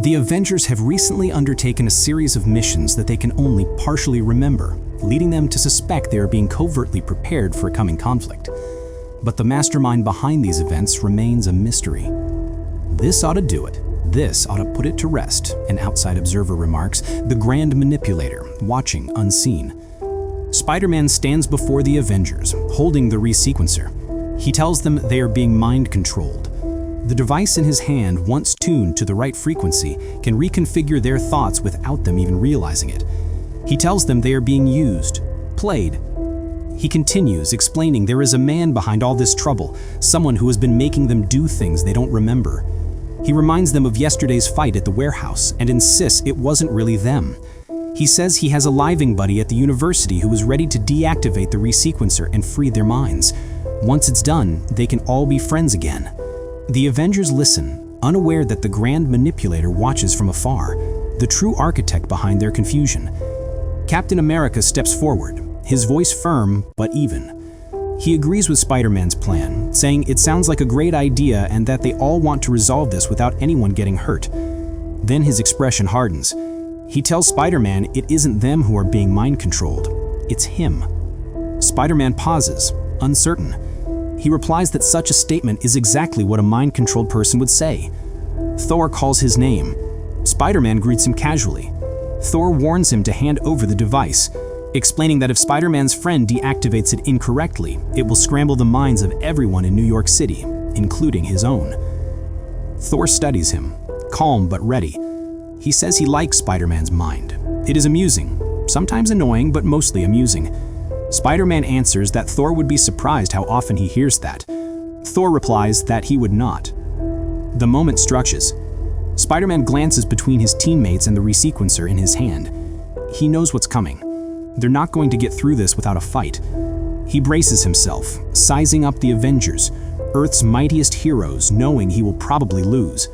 The Avengers have recently undertaken a series of missions that they can only partially remember, leading them to suspect they are being covertly prepared for a coming conflict. But the mastermind behind these events remains a mystery. This ought to do it. This ought to put it to rest, an outside observer remarks, the grand manipulator, watching unseen. Spider-Man stands before the Avengers, holding the resequencer. He tells them they are being mind-controlled. The device in his hand, once tuned to the right frequency, can reconfigure their thoughts without them even realizing it. He tells them they are being used, played. He continues, explaining there is a man behind all this trouble, someone who has been making them do things they don't remember. He reminds them of yesterday's fight at the warehouse and insists it wasn't really them. He says he has a living buddy at the university who is ready to deactivate the resequencer and free their minds. Once it's done, they can all be friends again. The Avengers listen, unaware that the grand manipulator watches from afar, the true architect behind their confusion. Captain America steps forward, his voice firm but even. He agrees with Spider-Man's plan, saying it sounds like a great idea and that they all want to resolve this without anyone getting hurt. Then his expression hardens. He tells Spider-Man it isn't them who are being mind-controlled, it's him. Spider-Man pauses, uncertain. He replies that such a statement is exactly what a mind-controlled person would say. Thor calls his name. Spider-Man greets him casually. Thor warns him to hand over the device, explaining that if Spider-Man's friend deactivates it incorrectly, it will scramble the minds of everyone in New York City, including his own. Thor studies him, calm but ready. He says he likes Spider-Man's mind. It is amusing, sometimes annoying, but mostly amusing. Spider-Man answers that Thor would be surprised how often he hears that. Thor replies that he would not. The moment structures. Spider-Man glances between his teammates and the resequencer in his hand. He knows what's coming. They're not going to get through this without a fight. He braces himself, sizing up the Avengers, Earth's mightiest heroes, knowing he will probably lose.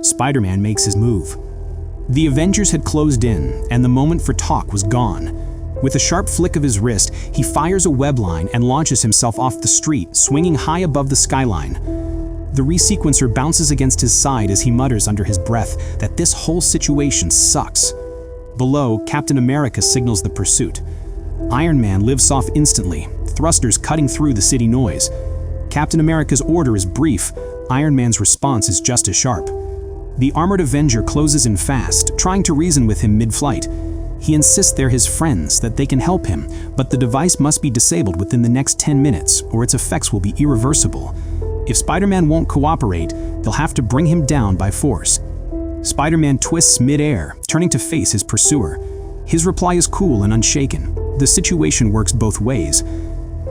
Spider-Man makes his move. The Avengers had closed in, and the moment for talk was gone. With a sharp flick of his wrist, he fires a web line and launches himself off the street, swinging high above the skyline. The resequencer bounces against his side as he mutters under his breath that this whole situation sucks. Below, Captain America signals the pursuit. Iron Man lifts off instantly, thrusters cutting through the city noise. Captain America's order is brief. Iron Man's response is just as sharp. The armored Avenger closes in fast, trying to reason with him mid-flight. He insists they're his friends, that they can help him, but the device must be disabled within the next 10 minutes, or its effects will be irreversible. If Spider-Man won't cooperate, they'll have to bring him down by force. Spider-Man twists mid-air, turning to face his pursuer. His reply is cool and unshaken. The situation works both ways.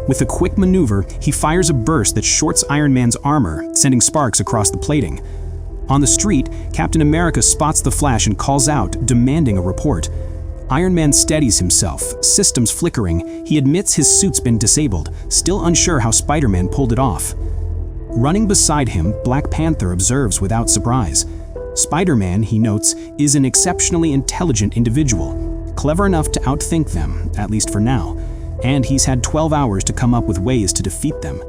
With a quick maneuver, he fires a burst that shorts Iron Man's armor, sending sparks across the plating. On the street, Captain America spots the flash and calls out, demanding a report. Iron Man steadies himself, systems flickering. He admits his suit's been disabled, still unsure how Spider-Man pulled it off. Running beside him, Black Panther observes without surprise. Spider-Man, he notes, is an exceptionally intelligent individual, clever enough to outthink them, at least for now, and he's had 12 hours to come up with ways to defeat them.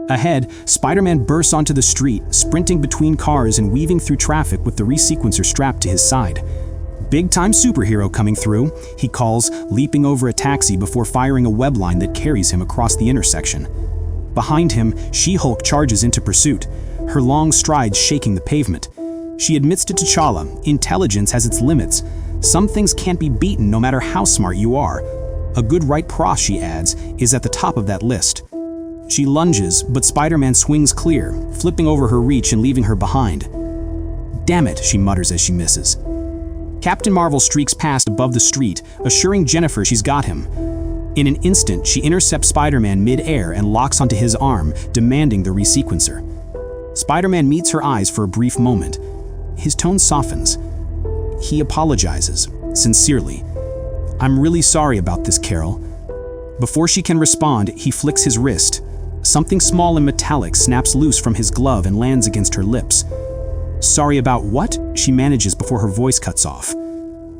Ahead, Spider-Man bursts onto the street, sprinting between cars and weaving through traffic with the resequencer strapped to his side. Big-time superhero coming through, he calls, leaping over a taxi before firing a web line that carries him across the intersection. Behind him, She-Hulk charges into pursuit, her long strides shaking the pavement. She admits to T'Challa, intelligence has its limits. Some things can't be beaten no matter how smart you are. A good right cross, she adds, is at the top of that list. She lunges, but Spider-Man swings clear, flipping over her reach and leaving her behind. Damn it, she mutters as she misses. Captain Marvel streaks past above the street, assuring Jennifer she's got him. In an instant, she intercepts Spider-Man mid-air and locks onto his arm, demanding the resequencer. Spider-Man meets her eyes for a brief moment. His tone softens. He apologizes, sincerely. I'm really sorry about this, Carol. Before she can respond, he flicks his wrist. Something small and metallic snaps loose from his glove and lands against her lips. Sorry about what? She manages before her voice cuts off.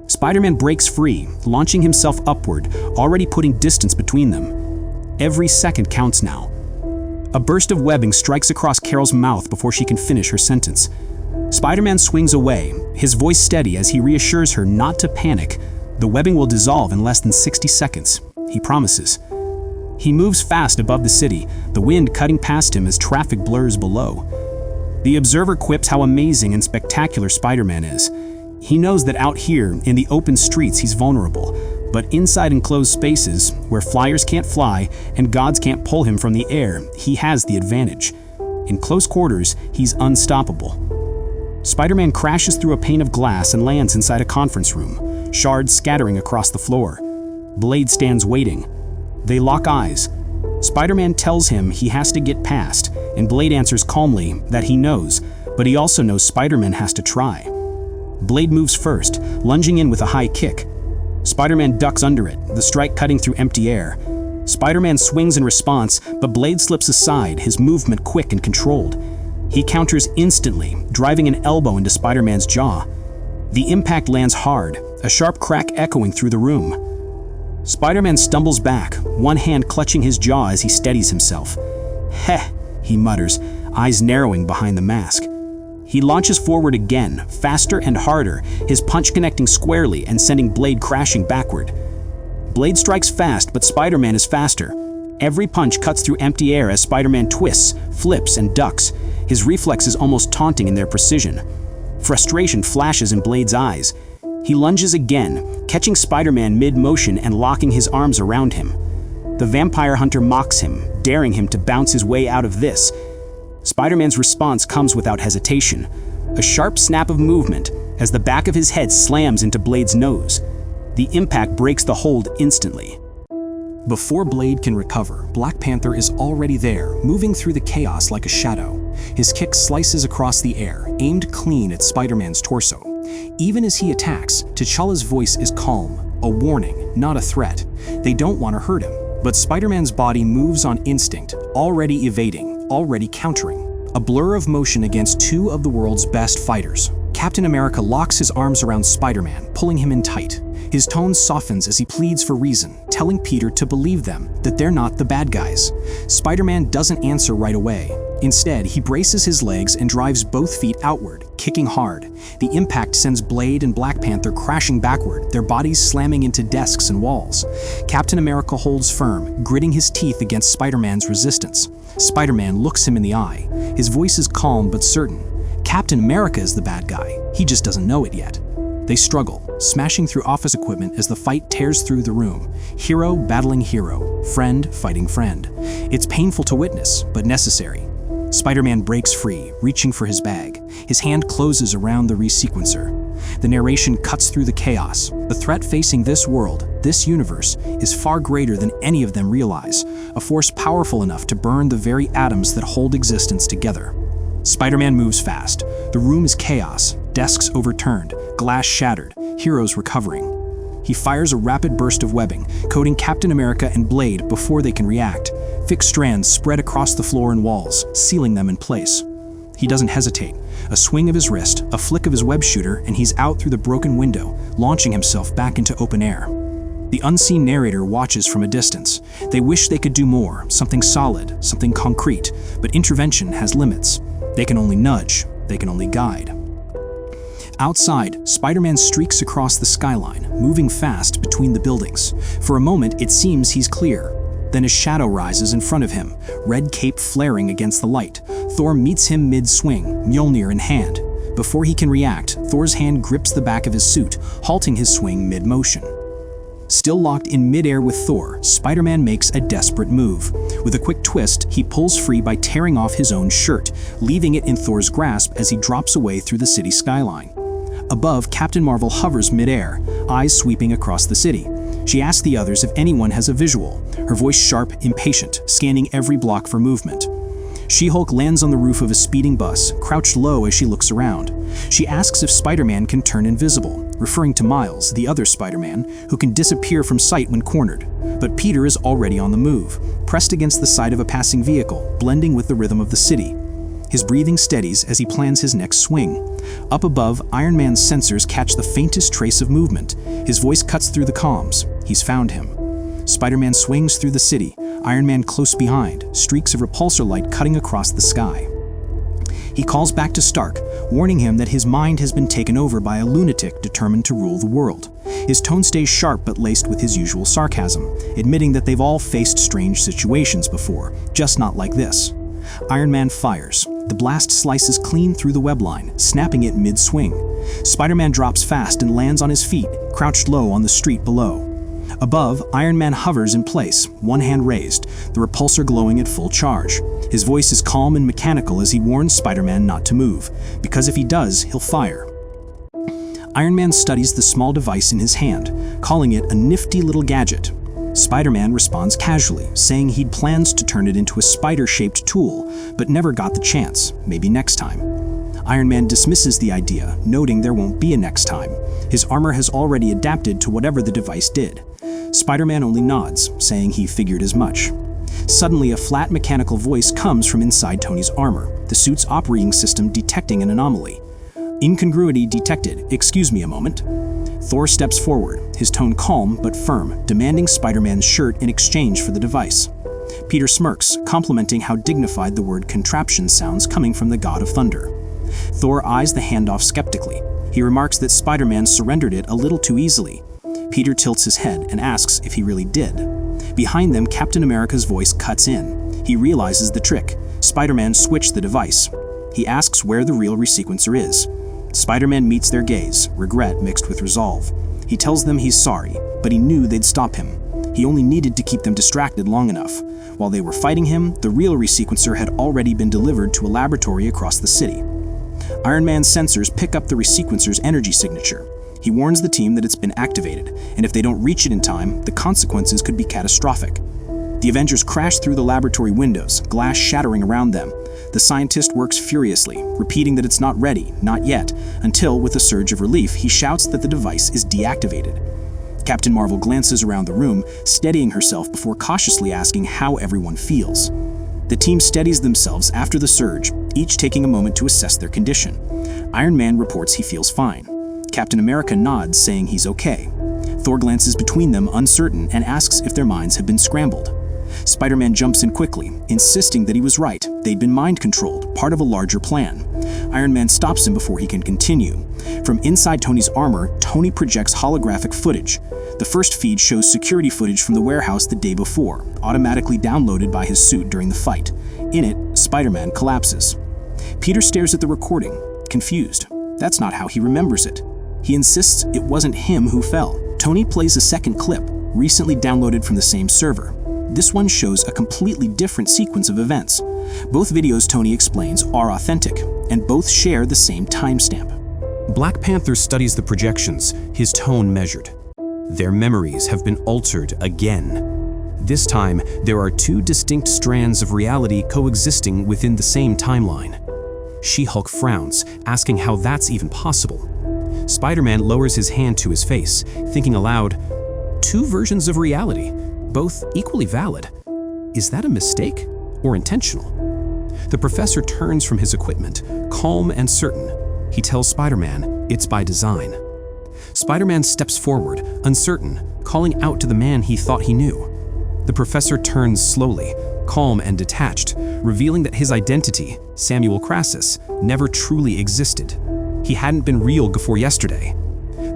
Spider-Man breaks free, launching himself upward, already putting distance between them. Every second counts now. A burst of webbing strikes across Carol's mouth before she can finish her sentence. Spider-Man swings away, his voice steady as he reassures her not to panic. The webbing will dissolve in less than 60 seconds, he promises. He moves fast above the city, the wind cutting past him as traffic blurs below. The observer quips how amazing and spectacular Spider-Man is. He knows that out here, in the open streets, he's vulnerable, but inside enclosed spaces, where flyers can't fly and gods can't pull him from the air, he has the advantage. In close quarters, he's unstoppable. Spider-Man crashes through a pane of glass and lands inside a conference room, shards scattering across the floor. Blade stands waiting. They lock eyes. Spider-Man tells him he has to get past, and Blade answers calmly that he knows, but he also knows Spider-Man has to try. Blade moves first, lunging in with a high kick. Spider-Man ducks under it, the strike cutting through empty air. Spider-Man swings in response, but Blade slips aside, his movement quick and controlled. He counters instantly, driving an elbow into Spider-Man's jaw. The impact lands hard, a sharp crack echoing through the room. Spider-Man stumbles back, one hand clutching his jaw as he steadies himself. Heh, he mutters, eyes narrowing behind the mask. He launches forward again, faster and harder, his punch connecting squarely and sending Blade crashing backward. Blade strikes fast, but Spider-Man is faster. Every punch cuts through empty air as Spider-Man twists, flips, and ducks, his reflexes almost taunting in their precision. Frustration flashes in Blade's eyes. He lunges again, catching Spider-Man mid-motion and locking his arms around him. The vampire hunter mocks him, daring him to bounce his way out of this. Spider-Man's response comes without hesitation, a sharp snap of movement as the back of his head slams into Blade's nose. The impact breaks the hold instantly. Before Blade can recover, Black Panther is already there, moving through the chaos like a shadow. His kick slices across the air, aimed clean at Spider-Man's torso. Even as he attacks, T'Challa's voice is calm, a warning, not a threat. They don't want to hurt him, but Spider-Man's body moves on instinct, already evading, already countering. A blur of motion against two of the world's best fighters. Captain America locks his arms around Spider-Man, pulling him in tight. His tone softens as he pleads for reason, telling Peter to believe them, that they're not the bad guys. Spider-Man doesn't answer right away. Instead, he braces his legs and drives both feet outward, kicking hard. The impact sends Blade and Black Panther crashing backward, their bodies slamming into desks and walls. Captain America holds firm, gritting his teeth against Spider-Man's resistance. Spider-Man looks him in the eye. His voice is calm but certain. Captain America is the bad guy. He just doesn't know it yet. They struggle, smashing through office equipment as the fight tears through the room. Hero battling hero, friend fighting friend. It's painful to witness, but necessary. Spider-Man breaks free, reaching for his bag. His hand closes around the resequencer. The narration cuts through the chaos. The threat facing this world, this universe, is far greater than any of them realize, a force powerful enough to burn the very atoms that hold existence together. Spider-Man moves fast. The room is chaos, desks overturned, glass shattered, heroes recovering. He fires a rapid burst of webbing, coating Captain America and Blade before they can react. Thick strands spread across the floor and walls, sealing them in place. He doesn't hesitate. A swing of his wrist, a flick of his web shooter, and he's out through the broken window, launching himself back into open air. The unseen narrator watches from a distance. They wish they could do more, something solid, something concrete, but intervention has limits. They can only nudge, they can only guide. Outside, Spider-Man streaks across the skyline, moving fast between the buildings. For a moment, it seems he's clear. Then a shadow rises in front of him, red cape flaring against the light. Thor meets him mid-swing, Mjolnir in hand. Before he can react, Thor's hand grips the back of his suit, halting his swing mid-motion. Still locked in midair with Thor, Spider-Man makes a desperate move. With a quick twist, he pulls free by tearing off his own shirt, leaving it in Thor's grasp as he drops away through the city skyline. Above, Captain Marvel hovers midair, eyes sweeping across the city. She asks the others if anyone has a visual, her voice sharp, impatient, scanning every block for movement. She-Hulk lands on the roof of a speeding bus, crouched low as she looks around. She asks if Spider-Man can turn invisible, referring to Miles, the other Spider-Man, who can disappear from sight when cornered. But Peter is already on the move, pressed against the side of a passing vehicle, blending with the rhythm of the city. His breathing steadies as he plans his next swing. Up above, Iron Man's sensors catch the faintest trace of movement. His voice cuts through the comms. He's found him. Spider-Man swings through the city, Iron Man close behind, streaks of repulsor light cutting across the sky. He calls back to Stark, warning him that his mind has been taken over by a lunatic determined to rule the world. His tone stays sharp but laced with his usual sarcasm, admitting that they've all faced strange situations before, just not like this. Iron Man fires. The blast slices clean through the web line, snapping it mid-swing. Spider-Man drops fast and lands on his feet, crouched low on the street below. Above, Iron Man hovers in place, one hand raised, the repulsor glowing at full charge. His voice is calm and mechanical as he warns Spider-Man not to move, because if he does, he'll fire. Iron Man studies the small device in his hand, calling it a nifty little gadget. Spider-Man responds casually, saying he'd plans to turn it into a spider-shaped tool, but never got the chance, maybe next time. Iron Man dismisses the idea, noting there won't be a next time. His armor has already adapted to whatever the device did. Spider-Man only nods, saying he figured as much. Suddenly, a flat mechanical voice comes from inside Tony's armor, the suit's operating system detecting an anomaly. Incongruity detected. Excuse me a moment. Thor steps forward, his tone calm but firm, demanding Spider-Man's shirt in exchange for the device. Peter smirks, complimenting how dignified the word contraption sounds coming from the God of Thunder. Thor eyes the handoff skeptically. He remarks that Spider-Man surrendered it a little too easily. Peter tilts his head and asks if he really did. Behind them, Captain America's voice cuts in. He realizes the trick. Spider-Man switched the device. He asks where the real resequencer is. Spider-Man meets their gaze, regret mixed with resolve. He tells them he's sorry, but he knew they'd stop him. He only needed to keep them distracted long enough. While they were fighting him, the real resequencer had already been delivered to a laboratory across the city. Iron Man's sensors pick up the resequencer's energy signature. He warns the team that it's been activated, and if they don't reach it in time, the consequences could be catastrophic. The Avengers crash through the laboratory windows, glass shattering around them. The scientist works furiously, repeating that it's not ready, not yet, until, with a surge of relief, he shouts that the device is deactivated. Captain Marvel glances around the room, steadying herself before cautiously asking how everyone feels. The team steadies themselves after the surge, each taking a moment to assess their condition. Iron Man reports he feels fine. Captain America nods, saying he's okay. Thor glances between them, uncertain, and asks if their minds have been scrambled. Spider-Man jumps in quickly, insisting that he was right. They'd been mind-controlled, part of a larger plan. Iron Man stops him before he can continue. From inside Tony's armor, Tony projects holographic footage. The first feed shows security footage from the warehouse the day before, automatically downloaded by his suit during the fight. In it, Spider-Man collapses. Peter stares at the recording, confused. That's not how he remembers it. He insists it wasn't him who fell. Tony plays a second clip, recently downloaded from the same server. This one shows a completely different sequence of events. Both videos, Tony explains, are authentic, and both share the same timestamp. Black Panther studies the projections, his tone measured. Their memories have been altered again. This time, there are two distinct strands of reality coexisting within the same timeline. She-Hulk frowns, asking how that's even possible. Spider-Man lowers his hand to his face, thinking aloud, two versions of reality, both equally valid. Is that a mistake or intentional? The professor turns from his equipment, calm and certain. He tells Spider-Man it's by design. Spider-Man steps forward, uncertain, calling out to the man he thought he knew. The professor turns slowly, calm and detached, revealing that his identity, Samuel Crassus, never truly existed. He hadn't been real before yesterday.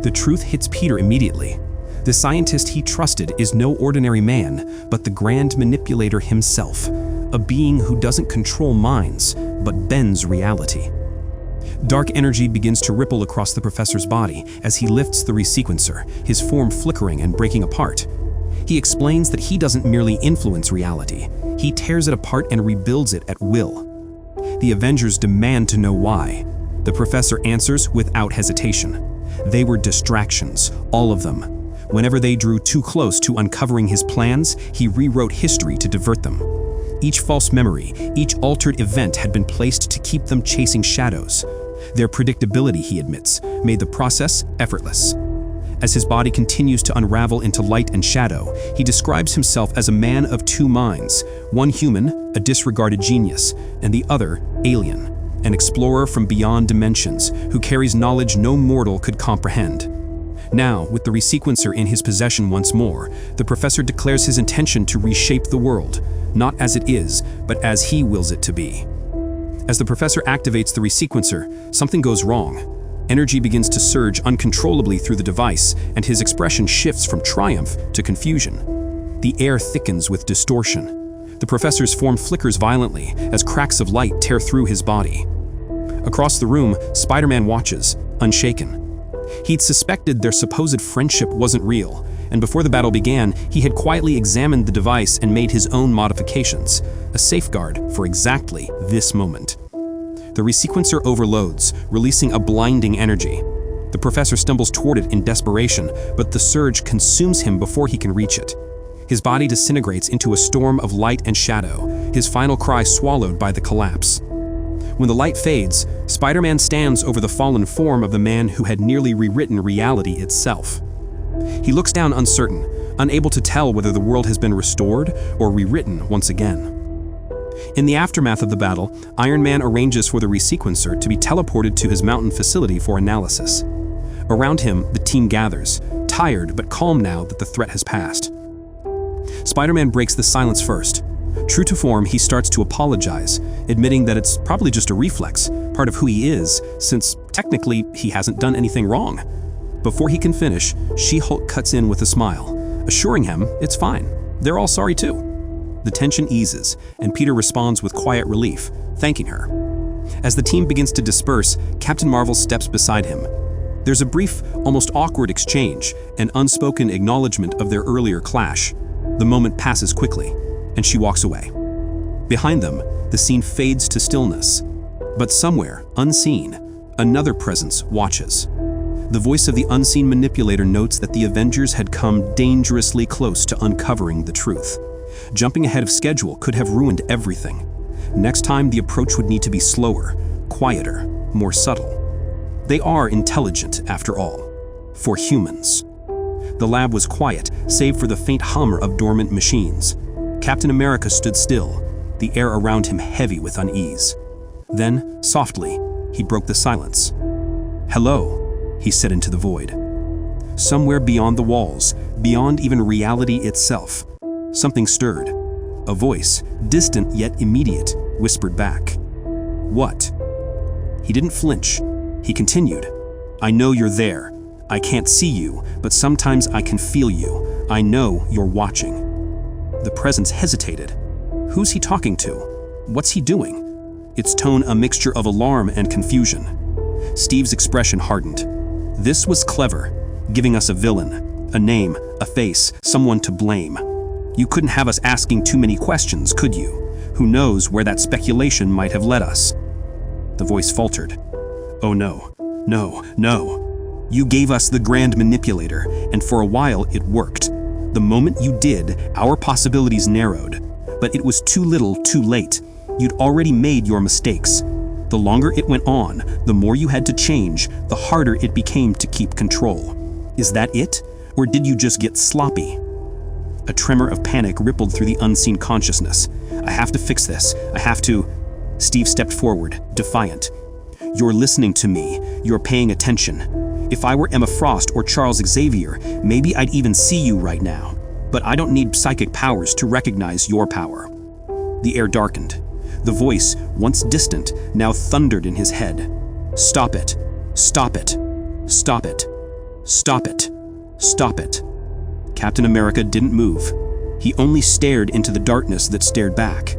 The truth hits Peter immediately. The scientist he trusted is no ordinary man, but the grand manipulator himself, a being who doesn't control minds, but bends reality. Dark energy begins to ripple across the professor's body as he lifts the resequencer, his form flickering and breaking apart. He explains that he doesn't merely influence reality, he tears it apart and rebuilds it at will. The Avengers demand to know why. The professor answers without hesitation. They were distractions, all of them. Whenever they drew too close to uncovering his plans, he rewrote history to divert them. Each false memory, each altered event had been placed to keep them chasing shadows. Their predictability, he admits, made the process effortless. As his body continues to unravel into light and shadow, he describes himself as a man of two minds, one human, a disregarded genius, and the other, alien, an explorer from beyond dimensions who carries knowledge no mortal could comprehend. Now, with the resequencer in his possession once more, the professor declares his intention to reshape the world, not as it is, but as he wills it to be. As the professor activates the resequencer, something goes wrong. Energy begins to surge uncontrollably through the device, and his expression shifts from triumph to confusion. The air thickens with distortion. The professor's form flickers violently as cracks of light tear through his body. Across the room, Spider-Man watches, unshaken. He'd suspected their supposed friendship wasn't real, and before the battle began, he had quietly examined the device and made his own modifications, a safeguard for exactly this moment. The resequencer overloads, releasing a blinding energy. The professor stumbles toward it in desperation, but the surge consumes him before he can reach it. His body disintegrates into a storm of light and shadow, his final cry swallowed by the collapse. When the light fades, Spider-Man stands over the fallen form of the man who had nearly rewritten reality itself. He looks down uncertain, unable to tell whether the world has been restored or rewritten once again. In the aftermath of the battle, Iron Man arranges for the resequencer to be teleported to his mountain facility for analysis. Around him, the team gathers, tired but calm now that the threat has passed. Spider-Man breaks the silence first. True to form, he starts to apologize, admitting that it's probably just a reflex, part of who he is, since technically he hasn't done anything wrong. Before he can finish, She-Hulk cuts in with a smile, assuring him it's fine. They're all sorry too. The tension eases, and Peter responds with quiet relief, thanking her. As the team begins to disperse, Captain Marvel steps beside him. There's a brief, almost awkward exchange, an unspoken acknowledgement of their earlier clash. The moment passes quickly, and she walks away. Behind them, the scene fades to stillness. But somewhere, unseen, another presence watches. The voice of the unseen manipulator notes that the Avengers had come dangerously close to uncovering the truth. Jumping ahead of schedule could have ruined everything. Next time, the approach would need to be slower, quieter, more subtle. They are intelligent, after all. For humans. The lab was quiet, save for the faint hum of dormant machines. Captain America stood still, the air around him heavy with unease. Then, softly, he broke the silence. "Hello," he said into the void. Somewhere beyond the walls, beyond even reality itself, something stirred. A voice, distant yet immediate, whispered back. "What?" He didn't flinch. He continued. "I know you're there. I can't see you, but sometimes I can feel you. I know you're watching." The presence hesitated. Who's he talking to? What's he doing? Its tone a mixture of alarm and confusion. Steve's expression hardened. This was clever, giving us a villain, a name, a face, someone to blame. You couldn't have us asking too many questions, could you? Who knows where that speculation might have led us? The voice faltered. "Oh no, no, no. You gave us the Grand Manipulator, and for a while it worked. The moment you did, our possibilities narrowed. But it was too little, too late. You'd already made your mistakes. The longer it went on, the more you had to change, the harder it became to keep control. Is that it? Or did you just get sloppy?" A tremor of panic rippled through the unseen consciousness. "I have to fix this. I have to..." Steve stepped forward, defiant. "You're listening to me. You're paying attention. If I were Emma Frost or Charles Xavier, maybe I'd even see you right now. But I don't need psychic powers to recognize your power." The air darkened. The voice, once distant, now thundered in his head. "Stop it. Stop it. Stop it. Stop it. Stop it." Captain America didn't move. He only stared into the darkness that stared back.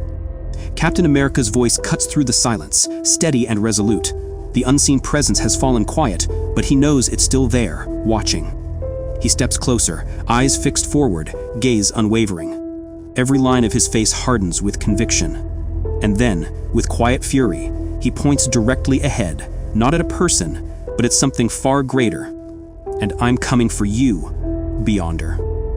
Captain America's voice cuts through the silence, steady and resolute. The unseen presence has fallen quiet, but he knows it's still there, watching. He steps closer, eyes fixed forward, gaze unwavering. Every line of his face hardens with conviction. And then, with quiet fury, he points directly ahead, not at a person, but at something far greater. "And I'm coming for you, Beyonder."